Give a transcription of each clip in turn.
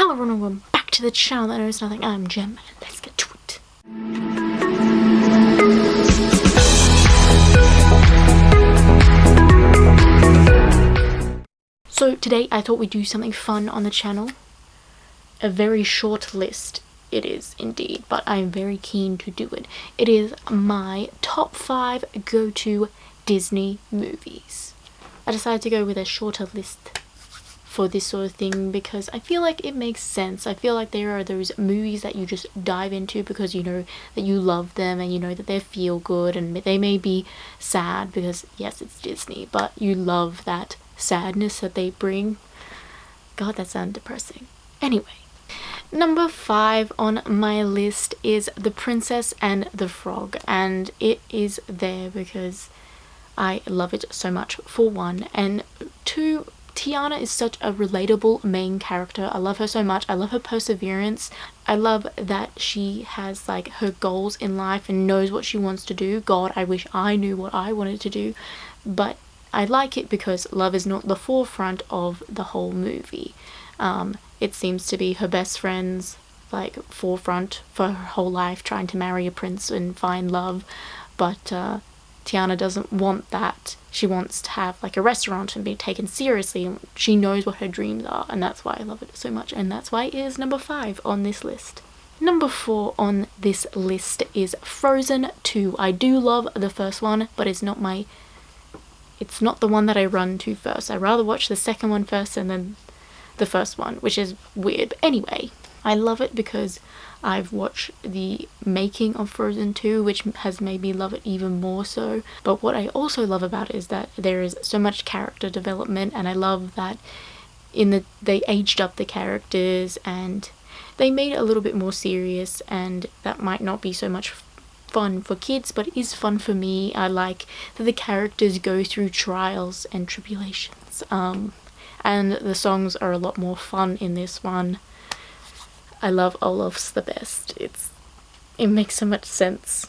Hello everyone, welcome back to the channel that knows nothing. I'm Gem, and let's get to it. So today I thought we'd do something fun on the channel. A very short list it is indeed, but I'm very keen to do it. It is my top 5 go-to Disney movies. I decided to go with a shorter list for this sort of thing because I feel like it makes sense. I feel like there are those movies that you just dive into because you know that you love them and you know that they feel good, and they may be sad because yes, it's Disney, but you love that sadness that they bring. God, that sounded depressing. Anyway, number 5 on my list is The Princess and the Frog, and it is there because I love it so much, for one, and two, Tiana is such a relatable main character. I love her so much. I love her perseverance. I love that she has like her goals in life and knows what she wants to do. God, I wish I knew what I wanted to do, but I like it because love is not the forefront of the whole movie. It seems to be her best friend's like forefront for her whole life, trying to marry a prince and find love, but Tiana doesn't want that. She wants to have like a restaurant and be taken seriously, and she knows what her dreams are, and that's why I love it so much, and that's why it is number 5 on this list. Number 4 on this list is Frozen 2. I do love the first one, but it's not the one that I run to first. I'd rather watch the second one first and then the first one, which is weird. But anyway, I love it because I've watched the making of Frozen 2, which has made me love it even more so. But what I also love about it is that there is so much character development, and I love that they aged up the characters and they made it a little bit more serious, and that might not be so much fun for kids, but it is fun for me. I like that the characters go through trials and tribulations, and the songs are a lot more fun in this one. I love Olaf's the best. It makes so much sense.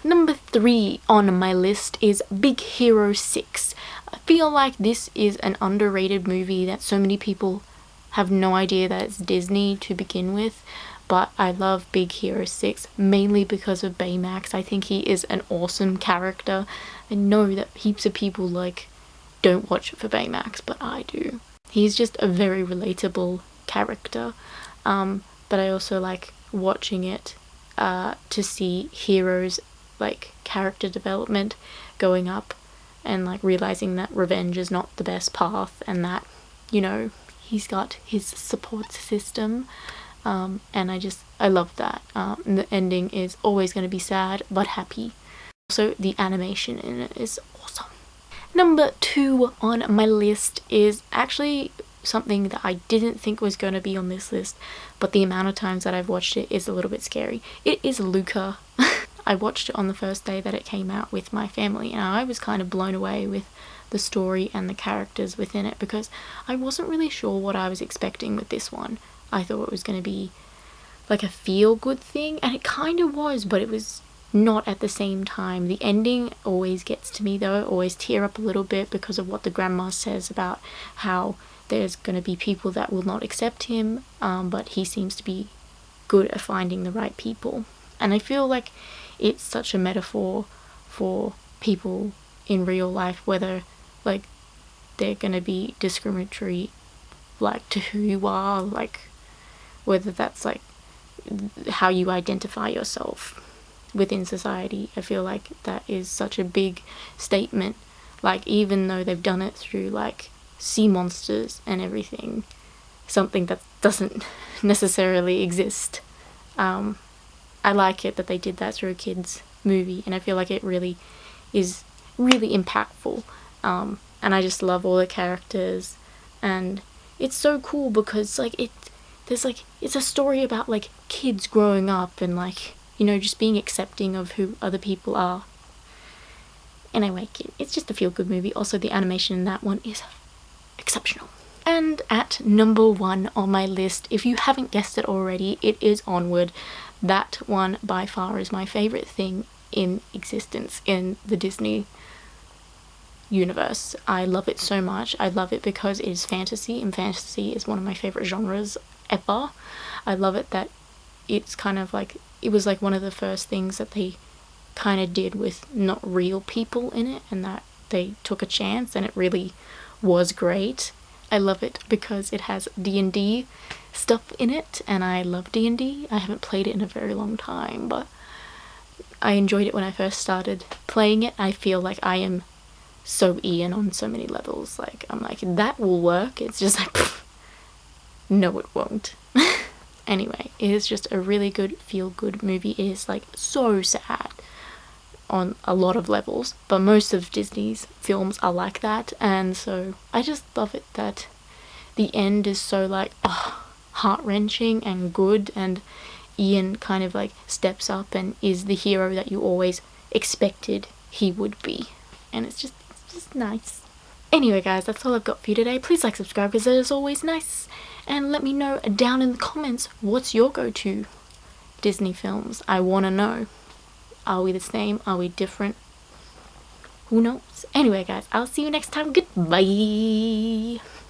Number 3 on my list is Big Hero 6. I feel like this is an underrated movie that so many people have no idea that it's Disney to begin with, but I love Big Hero 6 mainly because of Baymax. I think he is an awesome character. I know that heaps of people like don't watch it for Baymax, but I do. He's just a very relatable character, but I also like watching it to see heroes like character development going up and like realizing that revenge is not the best path, and that, you know, he's got his support system, and I love that. And the ending is always going to be sad but happy. Also, the animation in it is awesome. Number 2 on my list is actually something that I didn't think was going to be on this list, but the amount of times that I've watched it is a little bit scary. It is Luca. I watched it on the first day that it came out with my family, and I was kind of blown away with the story and the characters within it because I wasn't really sure what I was expecting with this one. I thought it was going to be like a feel-good thing, and it kind of was, but it was not at the same time. The ending always gets to me though. I always tear up a little bit because of what the grandma says about how there's going to be people that will not accept him, but he seems to be good at finding the right people. And I feel like it's such a metaphor for people in real life, whether like they're going to be discriminatory like to who you are, like whether that's like how you identify yourself within society. I feel like that is such a big statement, like even though they've done it through like sea monsters and everything, something that doesn't necessarily exist. I like it that they did that through a kids movie, and I feel like it really is really impactful, and I just love all the characters, and it's so cool because like it's a story about like kids growing up and like, you know, just being accepting of who other people are. And I like it. It's just a feel-good movie. Also, the animation in that one is exceptional. And at number 1 on my list, if you haven't guessed it already, it is Onward. That one by far is my favorite thing in existence in the Disney universe. I love it so much. I love it because it is fantasy, and fantasy is one of my favorite genres ever. I love it that it's kind of like, it was like one of the first things that they kind of did with not real people in it, and that they took a chance, and it really was great. I love it because it has D&D stuff in it, and I love D&D. I haven't played it in a very long time, but I enjoyed it when I first started playing it. I feel like I am so Ian on so many levels. Like, I'm like, that will work. It's just like, pff, no, it won't. Anyway, it is just a really good, feel-good movie. It is like so sad on a lot of levels, but most of Disney's films are like that, and so I just love it that the end is so like, oh, heart-wrenching and good, and Ian kind of like steps up and is the hero that you always expected he would be, and it's just nice. Anyway guys, that's all I've got for you today. Please like, subscribe, because it is always nice, and let me know down in the comments what's your go-to Disney films. I want to know. Are we the same? Are we different? Who knows? Anyway guys, I'll see you next time. Goodbye.